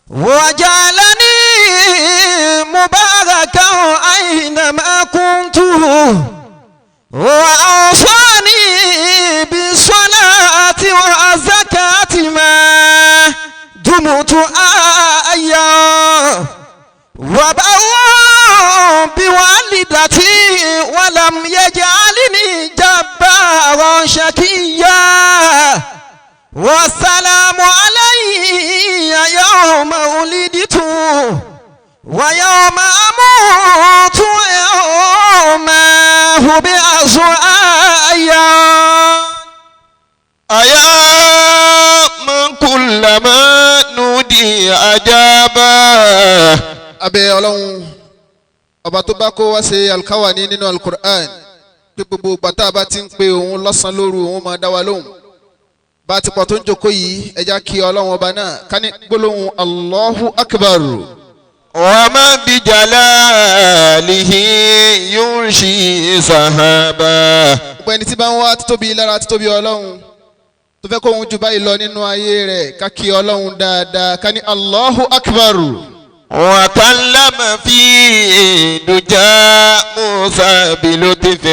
وجعلني مباركا أينما كنت وأوصاني بالصلاة والزكاة ما دمت حيا وبرا بوالدتي ولم يجعلني جبارا شقيا والسلام علي يوم ولدت ويوم أموت ويوم أبعث أيا من كلما نودي أجابه. abẹ́ ọlọ́run ọba tó bá kó wá ṣe alkawani nínú alukur'an pé gbogbo gbàtà bá ti ń pe òun lọ́sàn-án lóru òun máa dá wa lóhùn bá ti pọ̀ tó ń jókòó yìí ẹja kí ọlọ́run ọba náà ká ní gbólóhùn Allahu Akbar. wa ma bi jalalihi yunshi sahaba. gbogbo ẹni tí bá ń wá títóbi lára títóbi ọlọ́run tó fẹ́ kó òun jù báyìí lọ nínú ayé rẹ̀ ká kí ọlọ́run dáadáa ká ní Allahu Akbar. وكلم في دجى موسى بلطف.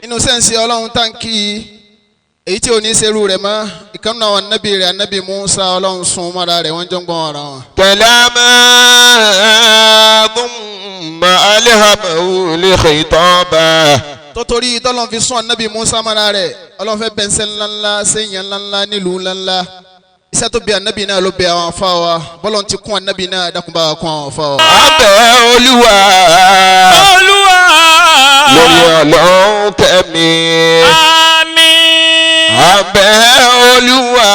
inú sẹ́ǹsì ọlọ́run táǹkì èyí tí ò ní ṣerú rẹ̀ mọ́ ìkànnì àwọn anábì rẹ̀ anábì Musa ọlọ́run sun mọ́ra rẹ̀ wọ́n jọ ń gbọ́n ara wọn. كلاما ثم ألهمه لخطابه. tótórí tọ́lọ́n fi sún anábì Musa mọ́ra rẹ̀ ọlọ́run fẹ́ bẹ́ńsẹ̀ ńláńlá sẹ́yìn ńláńlá nílùú ńláńlá. iṣẹ́ tó bí anabi náà ló bẹ àwọn afa wa bọ́lọ̀ ti kún anabi náà dákúnbá kún àwọn afa wa. abẹ́ olúwa lórí Ọlọ́hun kẹ́mi. àmín. abẹ́ olúwa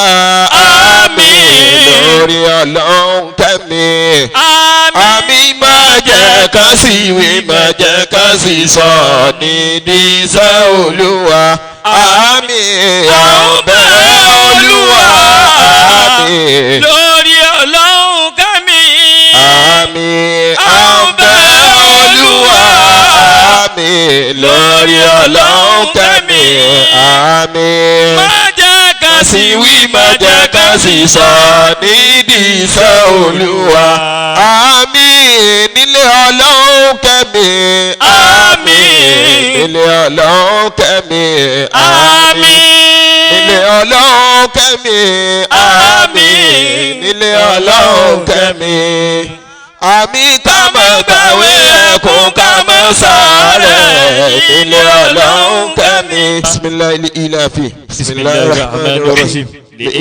lórí Ọlọ́hun kẹ́mi. àmín máa jẹ́ ká sì wí máa jẹ́ ká sì sọ nídìí iṣẹ́ olúwa. àmín abẹ́ olúwa. lórí Ọlọ́hun kẹ́mi. àmín abẹ́ olúwa. àmín lórí Ọlọ́hun kẹ́mi. àmín. má jẹ́ ká sì wí má jẹ́ ká sì sọ nídìí iṣẹ́ olúwa. àmín nílé Ọlọ́hun kẹ́mi. àmín nílé Ọlọ́hun kẹ́mi. àmín nílé Ọlọ́hun kẹ́mi. àmín nílé Ọlọ́hun kẹ́mi. àmín ká má gbàwé ẹkún ká má sàárẹ̀ nílé Ọlọ́hun kẹ́mi. bisimilayi ilafi. bisimilayi rahman rahim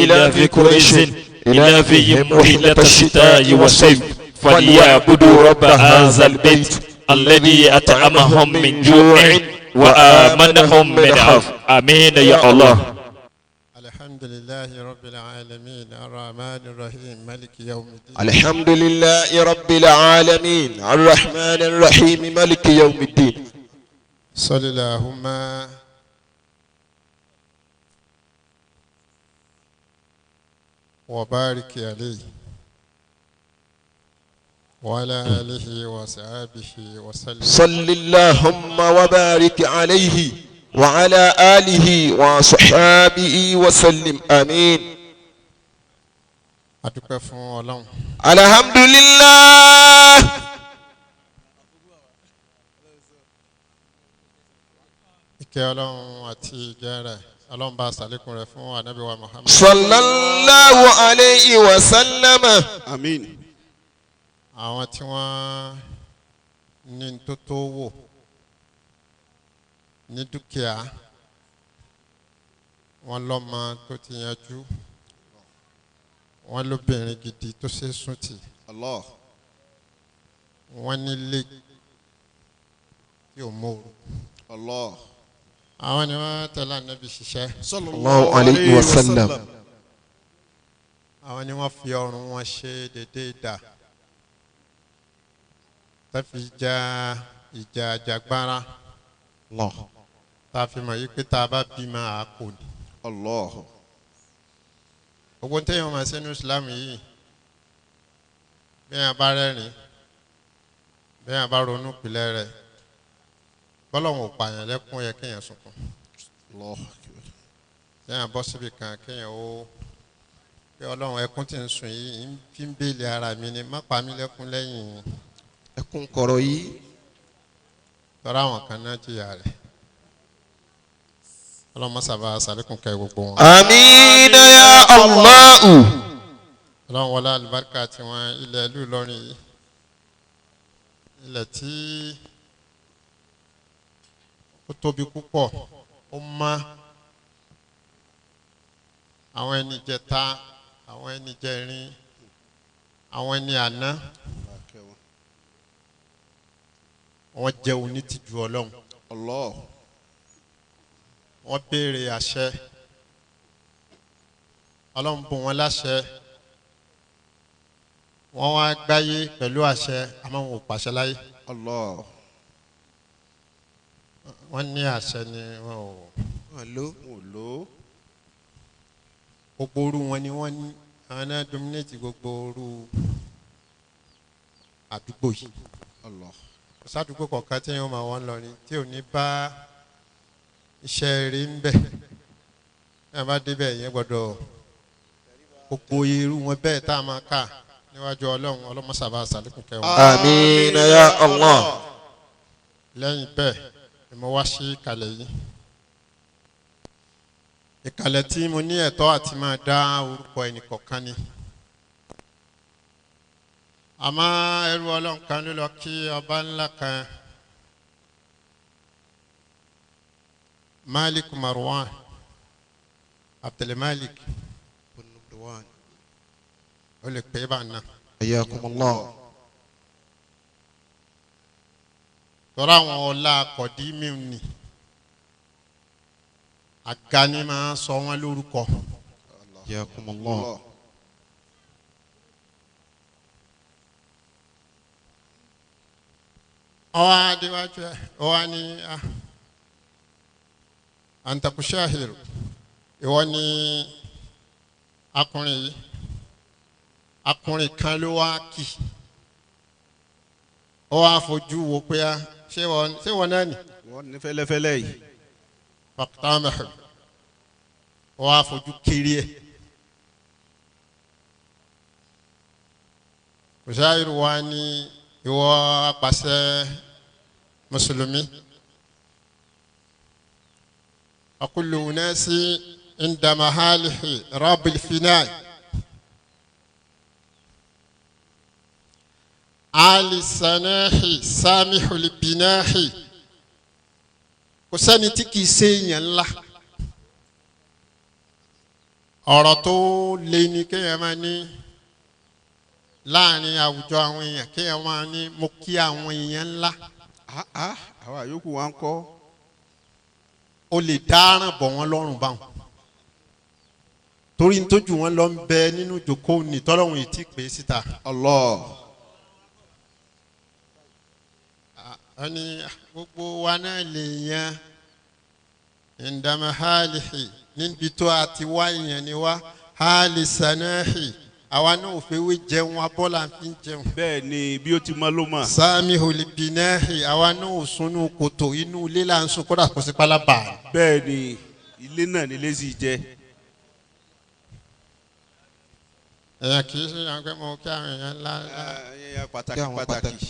ilafi quraishin ilafihim muhillat ash-shita'i was-sayf falyabudu rabba hazal bayt alladhi at'amahum min ju'in wa amanahum min khawf. amin ya Allah. الحمد لله رب العالمين الرحمن الرحيم مالك يوم الدين. الحمد لله رب العالمين الرحمن الرحيم مالك يوم الدين. صل اللهم وبارك عليه وعلى آله وصحبه وسلم. صل اللهم وبارك عليه وعلى آله وصحابه وسلم آمين. adúpẹ́ fún Ọlọ́run. الحمد لله. ìkẹ́ Ọlọ́run àti ìjẹ́ rẹ̀ Ọlọ́run bá ṣàlékún rẹ̀ fún ànábì wa Muhammad. صلى الله عليه وسلم آمين. àwọn tí wọ́n ní tó tó wò ní dúkìá wọn lọ́mọ tó ti yanjú wọn lóbìnrin gidi tó ṣe sùn tì Allah. wọn nílé tí ò mòrò. Allah. àwọn ni wọ́n tẹ̀lé ànábì ṣiṣẹ́. sallallahu alayhi wa sallam. àwọn ni wọ́n fi ọrùn wọn ṣe déédéé dà tàfi ja ìjà àjàgbára. Allah. tá a fi mọ̀ yí pé tá a bá bímọ àákò ni. Allah. gbogbo ń tẹ́yìn ọmọ sínú Islam yìí bẹ́ẹ̀ bá rẹ́rìn bẹ́ẹ̀ bá ronú pilẹ̀ rẹ̀ bọ́lọ̀hún ò pààyàn lẹ́kún yẹ kéèyàn sunkún. Allah. kéèyàn bọ́ síbi kan kéèyàn ó pé Ọlọ́run ẹkún tí ń sùn yìí ń fi ń bèèlè ara mi ni má pa mí lẹ́kún lẹ́yìn ẹkún kọ̀rọ̀ yìí. tọ́ra àwọn kan náà jìyà rẹ̀ Ọlọ́run mọ́sàbá sàlékún kẹ́ gbogbo wọn. àmín ya Allahu. Ọlọ́run wọlé àlùbáríkà tí wọ́n ilẹ̀ ìlú Ìlọrin yìí ilẹ̀ tí ó tóbi púpọ̀ ó má àwọn ẹni jẹta àwọn ẹni jẹrin àwọn ẹni àná wọ́n jẹ́ onítìjú Ọlọ́run Allah. wọ́n béèrè àṣẹ Ọlọ́run bùn wọ́n láṣẹ wọ́n wá gbáyé pẹ̀lú àṣẹ àmọ́ wọn ò pàṣẹ láyé. Allah. wọ́n ní àṣẹ ni wọn ò lò. gbogbo orú wọn ni wọ́n ní àwọn náà dominate gbogbo orú àdúgbò yìí. Allah. kò sádùúgbò kọ̀ọ̀kan tí yóò máa wọ́n lọ ni tí ò ní bá iṣẹ́ rí ń bẹ̀ ẹ bá débẹ̀ yẹn gbọ́dọ̀ gbogbo irú wọn bẹ́ẹ̀ tá a máa kà níwájú Ọlọ́run ọlọ́mọṣàbá sàlékún kẹwọn. àmín ya Allah. lẹ́yìn bẹ́ẹ̀ ni mo wá sí ìkàlẹ̀ yìí ìkàlẹ̀ tí mo ní ẹ̀tọ́ àti máa dá orúkọ ẹnìkọ̀ọ̀kan ni àmọ́ ẹrú Ọlọ́run kan ló lọ kí ọba ńlá kan Malik Marwan Abdulmalik ó lè pè é bá náà. ayakumullah. tọ́ra àwọn ọlá akọ̀dí mìíràn ni àga ni máa sọ wọ́n lórúkọ. ayakumullah. ọwọ́ adéwájú ẹ̀ ọwọ́ ni antakushahiru ìwọ ni akùnrin kan ló wá kì ó wá fojú wo pé ṣé wọ́n náà nì. wọ́n ní fẹ́lẹ́fẹ́lẹ́ yìí. pàtàkì ó wá fojú kiri ẹ̀. kushahiru wa ni ìwọ apàṣẹ mùsùlùmí akulu nasi indamahalihi rabbil finai ali sanahi samihul binahi kò sẹ́ni tí kìí ṣe èèyàn ńlá ọ̀rọ̀ tó lé ní kéèyàn máa ní láàrin àwùjọ àwọn èèyàn kéèyàn máa ní mo kí àwọn èèyàn ńlá. àwa yòókù wa ń kọ́. o lè dáràn bọ̀ wọ́n lọ́rùn báwọn torí ntójú wọn lọ ń bẹ nínú ìjókòó ní tọ́lọ́hún yìí ti pè é síta. Allah. ẹni gbogbo wa náà lè yan indamahalihi níbi tó a ti wá èèyàn ni wá hali sanahi àwa náà ò fẹ́ wé jẹun abọ́là fi ń jẹun. bẹ́ẹ̀ ni bí ó ti mọ ló mọ̀. sami olùbínáhì àwa náà ò sunú kòtò inú ilé là ń sun kódà kó sí pálábà. bẹ́ẹ̀ ni ilé náà nílé sì jẹ́. èèyàn kì í ṣe àwọn pé mo kí àwọn èèyàn ńlá. pàtàkì.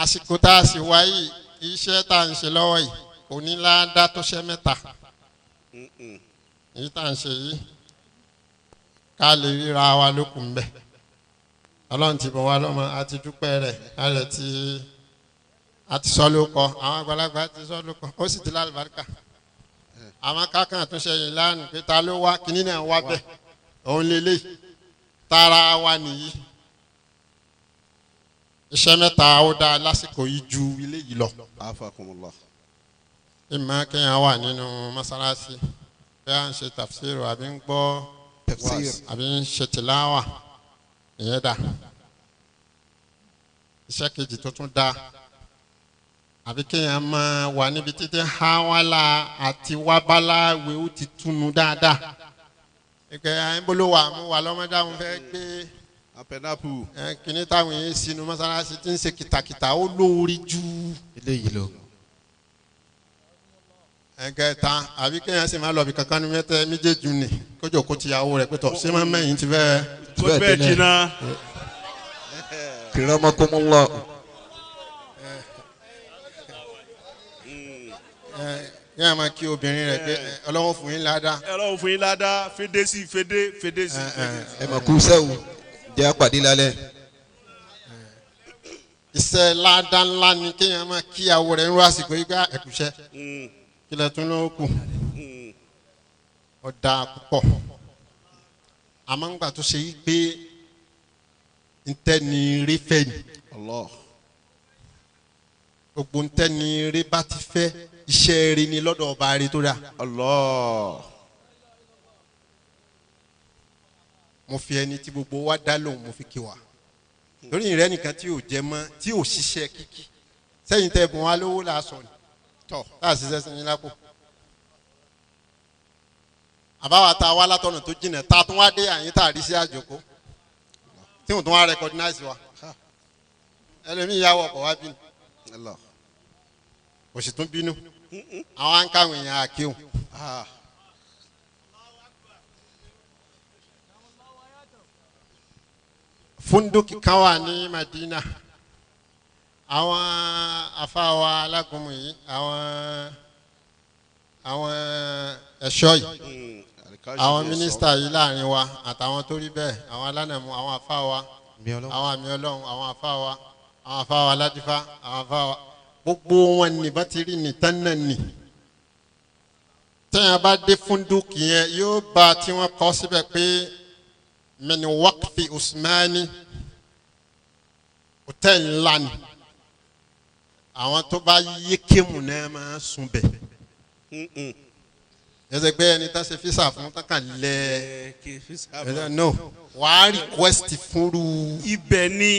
àsìkò tá a sì wáyé iṣẹ́ tá à ń ṣe lọ́wọ́ yìí kò ní ládá tó ṣẹ́ mẹ́ta. èyí tá à ń ṣe yìí ká lè ríra wa lókun bẹ́ẹ̀ Ọlọ́run ti bọ̀ wá lọ́mọ àti dúpẹ́ rẹ̀ àrẹ tí a ti sọ lóko àwọn àgbàlagbà ti sọ lóko ó sì ti lálùbáríkà àwọn kákan àtúnṣe yìí lánàá pé ta ló wá kíní náà wá bẹ́ẹ̀ òun lélẹ̀ tara wa nìyí iṣẹ́ mẹ́ta ó dá lásìkò yìí ju ilé yìí lọ. afakumullah. ìmọ̀ kéèyàn wà nínú mọ́sálásí bí a ń ṣe tafsiru àbí ń gbọ́ àbí ń ṣe tìláwà ìyẹn dà iṣẹ́ kejì tó tún dá àbí kéèyàn máa wà níbi títí hawala àti wábáláwé ó ti túnú dáadáa ìkẹ́ àyìnbólówà mú wà lọ́mọdé àwọn fẹ́ gbé apẹnapu kíní táwọn yẹn sínú mọ́sálásí tí ń ṣe kìtàkìtà ó lórí ju eléyìí lọ. ẹ̀kẹta àbí kéèyàn sì máa lọ bí kankan ní mẹ́tẹ́ méjèèjì ni kójó kó ti yàwó rẹ̀ pé tọ̀ ṣé máa mẹ́yìn ti fẹ́. tó bẹ́ẹ̀ jìnnà. kiramakumullah. kéèyàn máa kí obìnrin rẹ̀ pé Ọlọ́run fún yín ládàá. Ọlọ́run fún yín ládàá fèdè sí fèdè sí. ẹ mà kú sẹ́wù jẹ́ àpàdé lálẹ́. iṣẹ́ ládàá ńlá ni kéèyàn máa kí ìyàwó rẹ̀ ń rú àsìkò yìí gbá ẹ̀kúṣẹ́ kílẹ̀ tún ló kù ọ̀dà púpọ̀ àmọ́ ńgbà tó ṣe yí pé ntẹ́ni rí fẹ́ ni gbogbo ntẹ́ni rí bá ti fẹ́ iṣẹ́ rí ni lọ́dọ̀ ọba rí tó dà. mo fi ẹni tí gbogbo wa dá lóhùn mo fi kí wa lórí ìrẹ́ nìkan tí ò jẹ mọ́ tí ò ṣiṣẹ́ kíkí sẹ́yìn tẹ́ bùn wa lówó la sọ ni tọ́ láà ṣiṣẹ́ sí yín lápò. àbáwá ta wá látọ̀nà tó jìnà ta tún wá dé àyín tá a rí sí àjòkó tí wọ́n tún wá recognize wa ẹlòmíì yà wọ̀ ọ̀pọ̀ wá bínú kò sì tún bínú àwọn àǹkàwé yẹn àkéwòn. funduki kan wà ní Madina àwọn afáwa alágúnmu yìí àwọn ẹ̀ṣọ́ yìí àwọn mínísítà yìí láàrin wa àtàwọn tó rí bẹ́ẹ̀ àwọn alánàmú àwọn afáwa àwọn àmì Ọlọ́run àwọn afáwa aládìfá àwọn afáwa gbogbo wọn ní bá ti rí ní tánà ní tẹ́yìn bá dé funduki yẹn yóò bá tí wọ́n kọ́ síbẹ̀ pé min waqfi Usmani hòtẹ́ẹ̀lì ńlá ni àwọn tó bá yé kémù náà máa sùn bẹ̀. ẹsẹ̀ pé ẹni tá ṣe físà fún tán kàn lẹ̀ ẹ̀ no wàá request fúnru ibẹ̀ ni.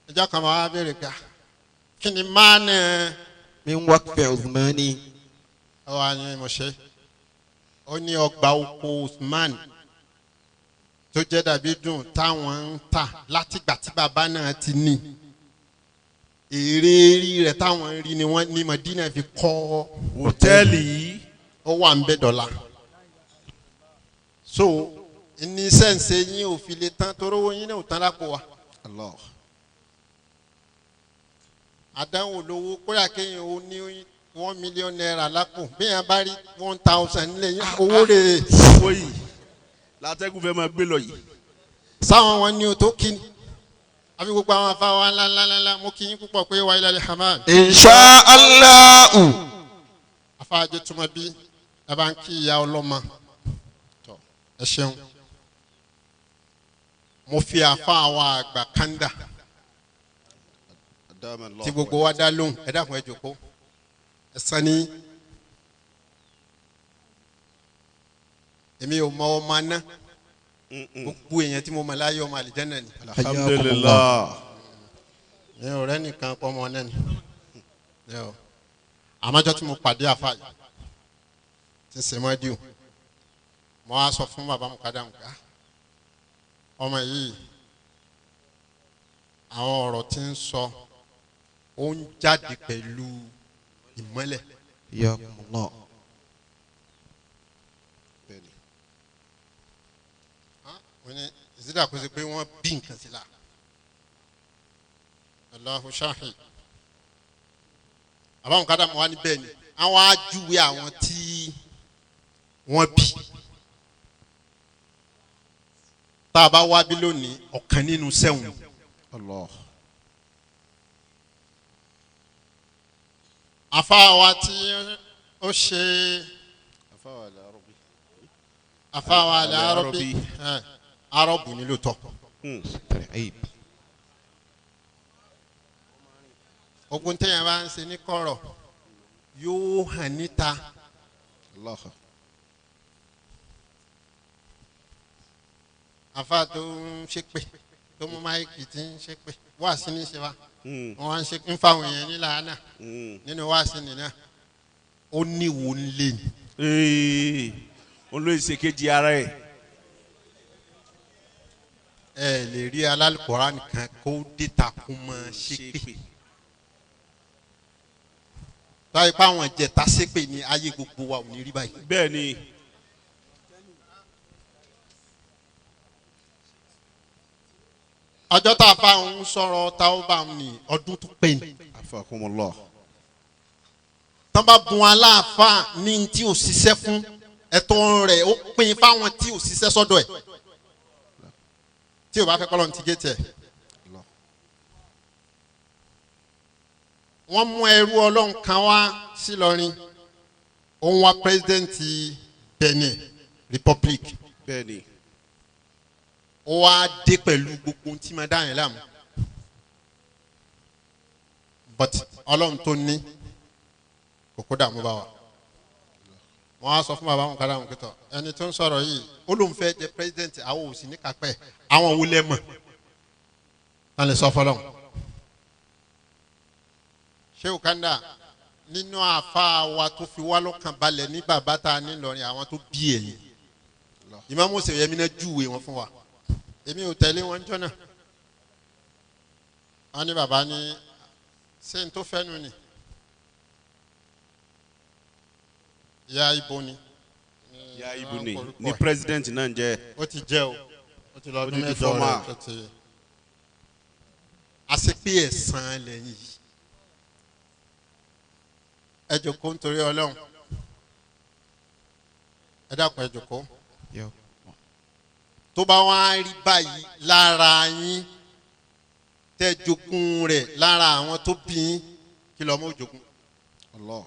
ẹjọ́ kan máa béèrè pé kí ni máa nà. min waqfi Usmani. ọ wà ní mọ̀ṣẹ́ ó ní ọgbà oko Usman tó jẹ́ dàbí dùn táwọn ń tà látìgbà tí bàbá náà ti ní èrè rí rẹ̀ táwọn ń rí ni wọ́n ní Madina fi kọ́ hòtẹ́ẹ̀lì yìí ó wà ń bẹ dọ́là so ní sẹ́ǹsẹ̀ yín ò fi lè tán torówó yín náà ò tán lápò wa. àdánwò lówó kóyà kéèyàn ó ní $1 million lápò bí yẹn bá rí 1,000 nílẹ̀ yín owó rẹ̀. owó yìí látẹ́gùn fẹ́ máa gbé lọ yìí. sáwọn wọn ní o tó kí ni àbí gbogbo àwọn afáwa ńláńláńlá mo kí yín púpọ̀ pé wàá ilẹ̀ hamad. insha Allah. afáàjẹ túmọ̀ bí ẹ bá ń kí ìyá ọlọ́mọ ẹ ṣeun mo fi àfáàwa àgbà kanda tí gbogbo wa dá lóhùn ẹ dákun ẹ jókòó ẹ sani èmi ò mọ ọmọ aná gbogbo èèyàn tí mo mọ láyé ọmọ àlìjẹ́nà ni. alhamdulilah. ẹ ò rẹ́ nìkan pọ́ ọmọ náà ni. àmọ́jọ́ tí mo pàdé àfa yìí ti ṣe mọ́ díò mo á sọ fún bàbá mi kádà nǹkan ọmọ yìí àwọn ọ̀rọ̀ tí ń sọ ó ń jáde pẹ̀lú ìmọ́lẹ̀. yakumullah. wọ́n ní ìsídà kó ṣe pé wọ́n bí nǹkan sí la Allahu shahid àbáwọn kádà mọ́ wá ní bẹ́ẹ̀ ni àwọn ajúwe àwọn tí wọ́n bí tá a bá wá bí lónìí ọ̀kan nínú sẹ́wọ̀n Allah afáwa tí ó ṣe afáwa alẹ́ arọ́bí arọ́bù ni ló tọ́ ogun tẹ́yìn bá ń ṣe ní kọ̀rọ̀ yóò hàn níta afa tó ń ṣépè tó mú máìkì tí ń ṣépè wáàsí ní ṣe wa wọn wá ń ṣe ń fáwọn èèyàn ní làánà nínú wáàsí nìyẹn ó níwò ń lé ní. olóyè ṣèkejì ara ẹ. ẹ lè rí alálùkọ́rá nìkan kó dìtà kún mọ́ ṣépè táyì pa àwọn ìjẹta ṣépè ní ayé gbogbo wa ò ní rí báyìí. bẹ́ẹ̀ ni. ọjọ́ tá a bá ń sọ̀rọ̀ tá ó bá ń ní ọdún tó pé ní. afakumullah. tán bá bùn aláàfáà ní tí ò ṣiṣẹ́ fún ẹ̀tọ́ rẹ̀ ó pín fáwọn tí ò ṣiṣẹ́ sọ́dọ̀ ẹ̀ tí ò bá fẹ́ kọ́lọ́ ní ti gé tiẹ̀. wọ́n mú ẹrú ọlọ́run kan wá sí Ìlọrin òun wá pírẹsidẹ́ǹtì Benin Republic. bẹ́ẹ̀ ni. ó wá dé pẹ̀lú gbogbo ohun tí máa dá yẹn láàmú but ọlọ́run tó ní kókó dààmú bá wa. wọ́n á sọ fún bàbá wọn kára wọn kìtọ̀ ẹni tó ń sọ̀rọ̀ yìí ó lóun fẹ́ jẹ pírẹsidẹ́ǹtì àwọn òsì ní kápẹ́ àwọn wo lẹ́ mọ̀ wọ́n lè sọ fọlọ́run. Sheikh Kanda nínú àfa wa tó fi wá lọ́kàn balẹ̀ ní bàbá tá a ní Ìlọrin àwọn tó bí ẹ̀yìn ìmáàmù Sèyẹmí náà júwe wọn fún wa èmi ò tẹ̀lé wọn jọ náà wọ́n ní bàbá ní ṣé n tó fẹ́nu ni ìyá ibo ni. ìyá ibo ni ní president náà ń jẹ́. ó ti jẹ́ o ó ti lọ ọdún mẹ́jọ rẹ̀ tó ti àṣepé ẹ̀sán lẹ́yìn yìí. ẹ jókòó nítorí Ọlọ́run ẹ dákun ẹ jókòó tó bá wá rí báyìí lára yín tẹ́ jogún rẹ̀ lára àwọn tó bí yín kí ló mọ́ jogún. Allah.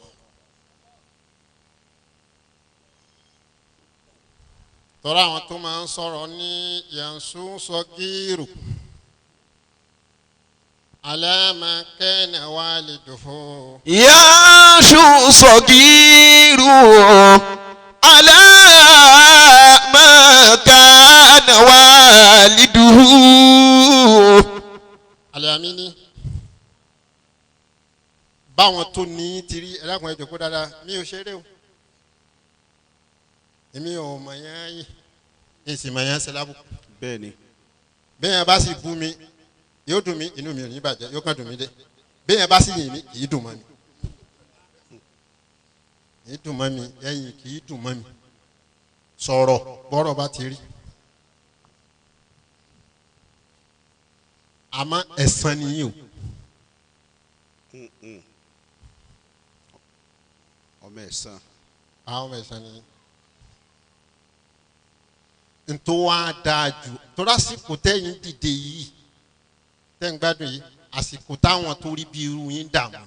tọ́ra àwọn tó máa ń sọ̀rọ̀ ní yansu sọ́gírù alama kana waliduhu. yansu sọ́gírù alama kana waliduhu. Àlàmíní báwọn tó ní tìrí ẹlẹ́kùnrin ẹ̀jọ̀ kó dáadáa mi ò ṣeré o èmi ò mọ̀ yẹn yìí èsì mọ̀ yẹn ṣẹlábù. bẹ́ẹ̀ ni. bẹ́ẹ̀ yẹn bá sì bú mi yóò dùn mí inú mi ò ní bàjẹ́ yóò kàn dùn mí dé bẹ́ẹ̀ yẹn bá sì yìn mí kì í dùn mọ́ mi kì í dùn mọ́ mi ẹ̀yìn kì í dùn mọ́ mi sọ̀rọ̀ bọ́rọ̀ bá ti rí. àmọ́ ẹ̀san nìyí o. ọmọ ẹ̀san. àwọn ọmọ ẹ̀san nìyí. ntọ́ wa dáa jù tọ́lá àsìkò tẹ́yìn dìde yìí tẹ́ ń gbádùn yìí àsìkò táwọn tó rí bí irú yín dààmú.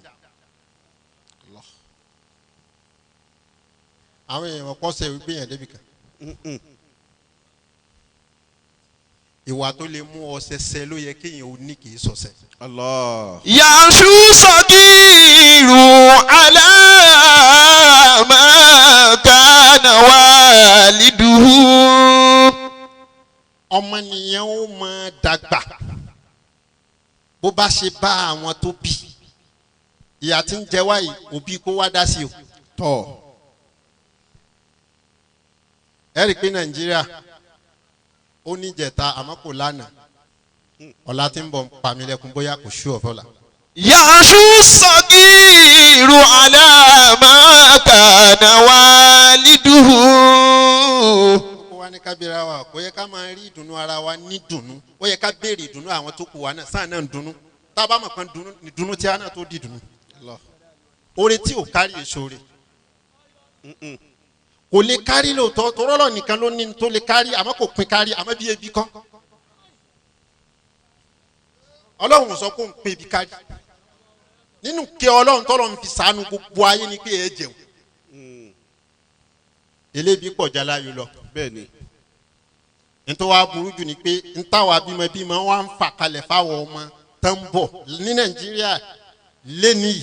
àwọn èèyàn pọ̀ sẹ́yìn gbìyànjú débi kan. ìwà tó lè mú ọ ṣẹṣẹ ló yẹ kéèyàn ò ní kì í sọ̀sẹ̀. Allah. yansu sọ́gírù alama kana waliduhu. ọmọnìyàn ó máa dàgbà bó bá ṣe bá àwọn tó bí ìyà tí ń jẹ wáyé òbí kó wá dá sí o. tọ́. ẹ rí i pé Nàìjíríà ó ní jẹta àmọ́ kò lánàá ọ̀la tí ń bọ̀ pàmílẹ̀kùn bóyá kò ṣú ọ̀fọ́ la. yansu sọ́gírù alama kana waliduhu. ó wá ní kábíyèrè wa kò yẹ ká máa rí ìdùnnú ara wa ní dùnnú ó yẹ ká béèrè ìdùnnú àwọn tó kù wa náà sáà náà ń dùnnú tá a bá mọ̀ pé ìdùnnú tí a náà tó di ìdùnnú. oore tí ò kárí èso rẹ̀ kò lè kárí lóòótọ́ torọ́lọ́ nìkan ló ní tó lè kárí àmọ́ kò pin kárí àmọ́ bí ebi kọ́. Ọlọ́run sọ pé ó ń pin ebi kárí nínú kí Ọlọ́run tọ́lọ́run fi ṣàánú gbogbo ayé ni pé ẹ jẹun. elébi pọ̀ jálá yìí lọ. bẹ́ẹ̀ ni. nítorí wàá burú jù ni pé ntàwa bímọ wà ń fà kalẹ̀ fáwọn ọmọ tó ń bọ̀ ní Nàìjíríà lẹ́nìí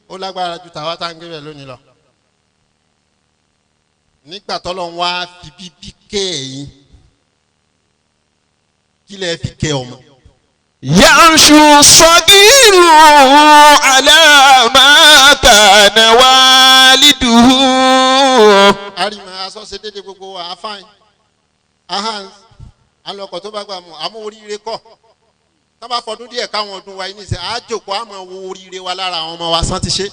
ó lágbára ju tàwa tá ń gbé bẹ̀ lónìí lọ. nígbà tọ́lọ́ wá fi bíbí kẹ́ ẹ̀yin kí lẹ fi kẹ́ ọmọ. yansu sọ́gírù alama kana waliduhu. àrìmọ̀ asọ́sẹ́ dédé gbogbo wa afáyín ahans alọ́kọ̀ tó bá gbà mọ́ àmọ́ oríire kọ́ tá bá fọdún díẹ̀ káwọn ọdún wa yìí ní sẹ́ àjòkó àmọ́ wo oríire wa lára àwọn ọmọ wa sàn ti ṣe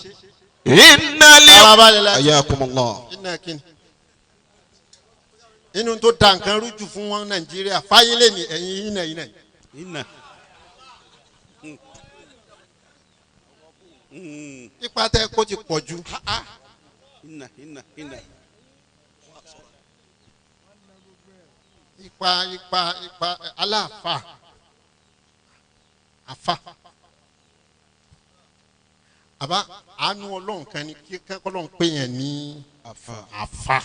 ayakumullah. iná kíni inú tó da nǹkan rújú fún wọn Nàìjíríà fáyín lè ní ẹ̀yìn iná. ipa tẹ kó ti pọ̀ jù. ipa aláàfà àfà àbá àánú Ọlọ́run kan ní kí Ọlọ́run pè yẹn ní àfà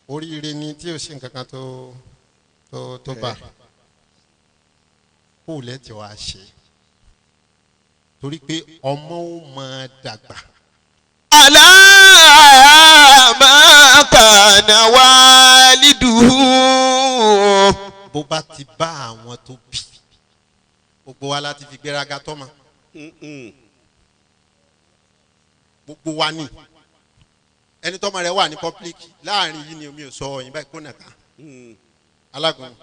oríire ni tí o ṣe nǹkan kan tó bá kó lẹ́ tí wàá ṣe torí pé ọmọ ó máa dàgbà. ala ma kana waliduhu. bó bá ti bá àwọn tó bí gbogbo wa láti fi gbéraga tọ́mọ gbogbo wa ní ẹni tọ́mọ rẹ̀ wà ní public láàrin yìí ni omi ò sọ òyìnbá ìkónà ká alágùn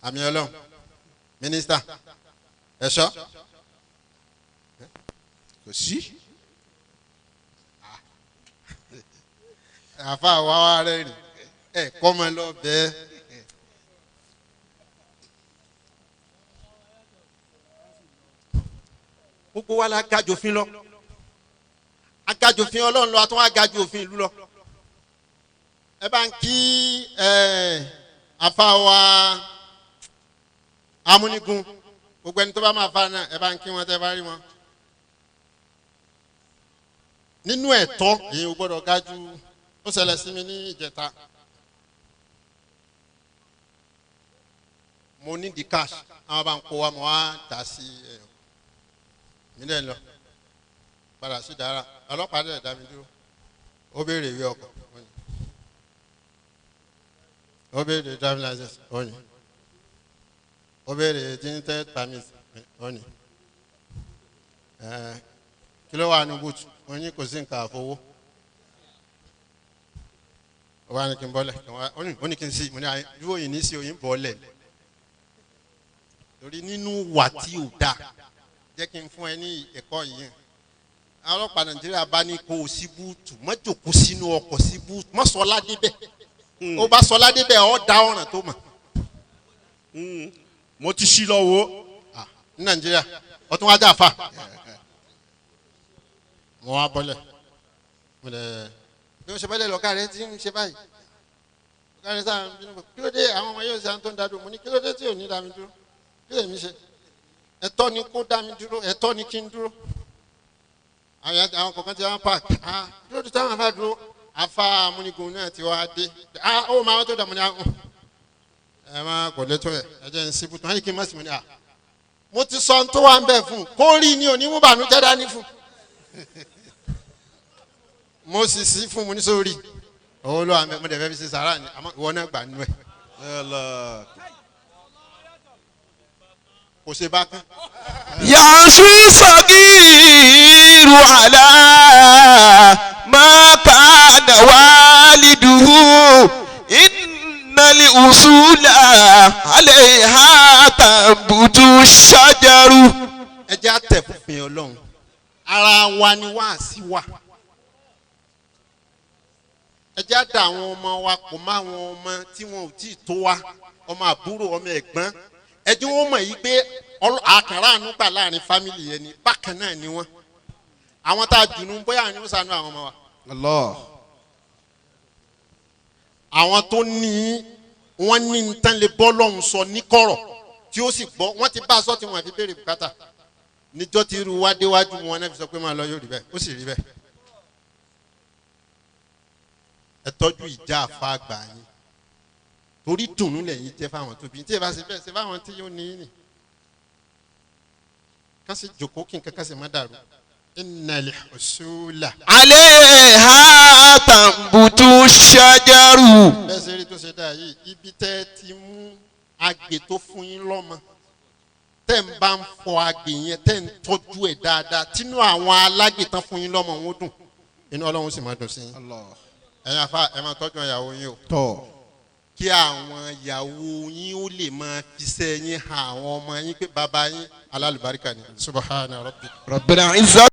àmì Ọlọ́run mínísítà ẹ̀ṣọ́ kò sí. àfa wa rẹ̀ rìn ẹ̀ kọ́ mọ lọ bẹ́ẹ̀. gbogbo wa la gajù òfin lọ agajù òfin Ọlọ́run lọ àtúnwá agajù òfin ìlú lọ ẹ bá ń kí àfa wa amúnigun gbogbo ẹni tó bá máa fa náà ẹ bá ń kí wọn tẹ́ bá rí wọn nínú ẹ̀tọ́ èyí ò gbọ́dọ̀ gajù ó ṣẹlẹ̀ sí mi ní ìjẹta mo ní di cash àwọn bá ń kó wa mo wá dà sí nílẹ̀ lọ padà sí dára ọlọ́pàá dẹ̀ dá mi dúró ó béèrè ìwé ọkọ̀ ó béèrè driving license òní ó béèrè tinted permit òní kí ló wà ní bùtù òní kò sí nǹkan àfọwọ́ ó wà ní kí n bọ́lẹ̀ ó ní kí n sí mo ní dúró yìí ní sí òyìn bọ́lẹ̀ torí nínú wà tí ò dáa jẹ́ kí n fún ẹ ní ẹ̀kọ́ yìí àwọn ọlọ́pàá Nàìjíríà bá ní kó o sí búùtù má jókòó sínú ọkọ̀ sí búùtù má sọ ládé bẹ́ẹ̀ ó bá sọ ládé bẹ́ẹ̀ ọ́ da ọ̀ràn tó mọ̀. mo ti ṣí lọ́wọ́. ní Nàìjíríà ọtún wá dà fà mo wá bọ́lẹ̀ mo lẹ̀ bí wọ́n ṣe bọ́lẹ̀ lọ́ka rẹ̀ tí ń ṣe báyìí lọ́ka rẹ̀ sáà ń bínú kí ló dé àwọn ọmọ yóò ṣe àwọn tó ń dá dúró mo ní kí ló dé tí ò ní dá mi dúró kí lèmi ṣe ẹ̀tọ́ ni kó dá mi dúró ẹ̀tọ́ ni kí n dúró àwọn kọ̀ọ̀kan ti wá park kí ló dé táwọn afá dúró afá amúnigun náà ti wá dé ó máa tó dàmú ní àwọn ẹ má kò létò ẹ jẹ́ ń síbùtù wọ́n yìí kí n má sì mú ní mo ti sọ tó wà ń bẹ̀ fún kó rí ni onímú bànújẹ́ dání fún mo sì sí fún mu ní sórí owó ló wà ń bẹ̀ mo dẹ̀ fẹ́ fi ṣe sàrà ni àmọ́ ìwọ náà gbà nú ẹ̀. kò ṣe bá kán. yasu sagiru ala ma kana waliduhu innal usula alayha tambutu shajaru. ẹ jẹ́ àtẹ̀ fúnfin Ọlọ́run ara wa ni Waasi wà ẹ jẹ́ àdá àwọn ọmọ wa kò má àwọn ọmọ tí wọn ò tí ì tó wa ọmọ àbúrò ọmọ ẹ̀gbọ́n ẹjí wọn mọ̀ yìí pé àkàrà àánú gbà láàrin fámìlì yẹn ni bákan náà ni wọ́n àwọn tá a dùnú bóyá ni ó sànú àwọn ọmọ wa. Allah. àwọn tó ní wọ́n ní nǹkan lè bọ́ lọ́hùn sọ ní kọ̀rọ̀ tí ó sì gbọ́ wọ́n ti bá a sọ tí wọ́n fi béèrè bùkátà níjọ́ tí irú wa déwájú wọn náà fi sọ pé máa lọ yóò rí bẹ́ẹ̀ ó sì rí bẹ́ẹ̀. ẹ tọ́jú ìjà àfa àgbà yín torí dùnú lẹ́yìn jẹ́ fáwọn tóbi tí ẹ bá ṣe bẹ́ẹ̀ ṣe fáwọn tí yóò ní í nì ká sì jòkó kí nǹkan ká sì má dàrú. innal usula. alayha tambutu shajaru. bẹ́ẹ̀ ṣe rí tó ṣe dáa yìí ibi tẹ́ ti mú àgbè tó fún yín lọ́mọ tẹ́ ń bá ń fọ àgbè yẹn tẹ́ ń tọ́jú ẹ̀ dáadáa tínú àwọn alágbè tán fún yín lọ́mọ wọn dùn inú Ọlọ́run sì máa dùn sí yín. ẹ̀yin àfa ẹ̀ máa tọ́jú ìyàwó yín o. tọ́ kí àwọn ìyàwó yín ó lè máa fiṣẹ́ yín hàn àwọn ọmọ yín pé bàbá yín alálùbáríkà ni. subhana rabbi. rabbina izza.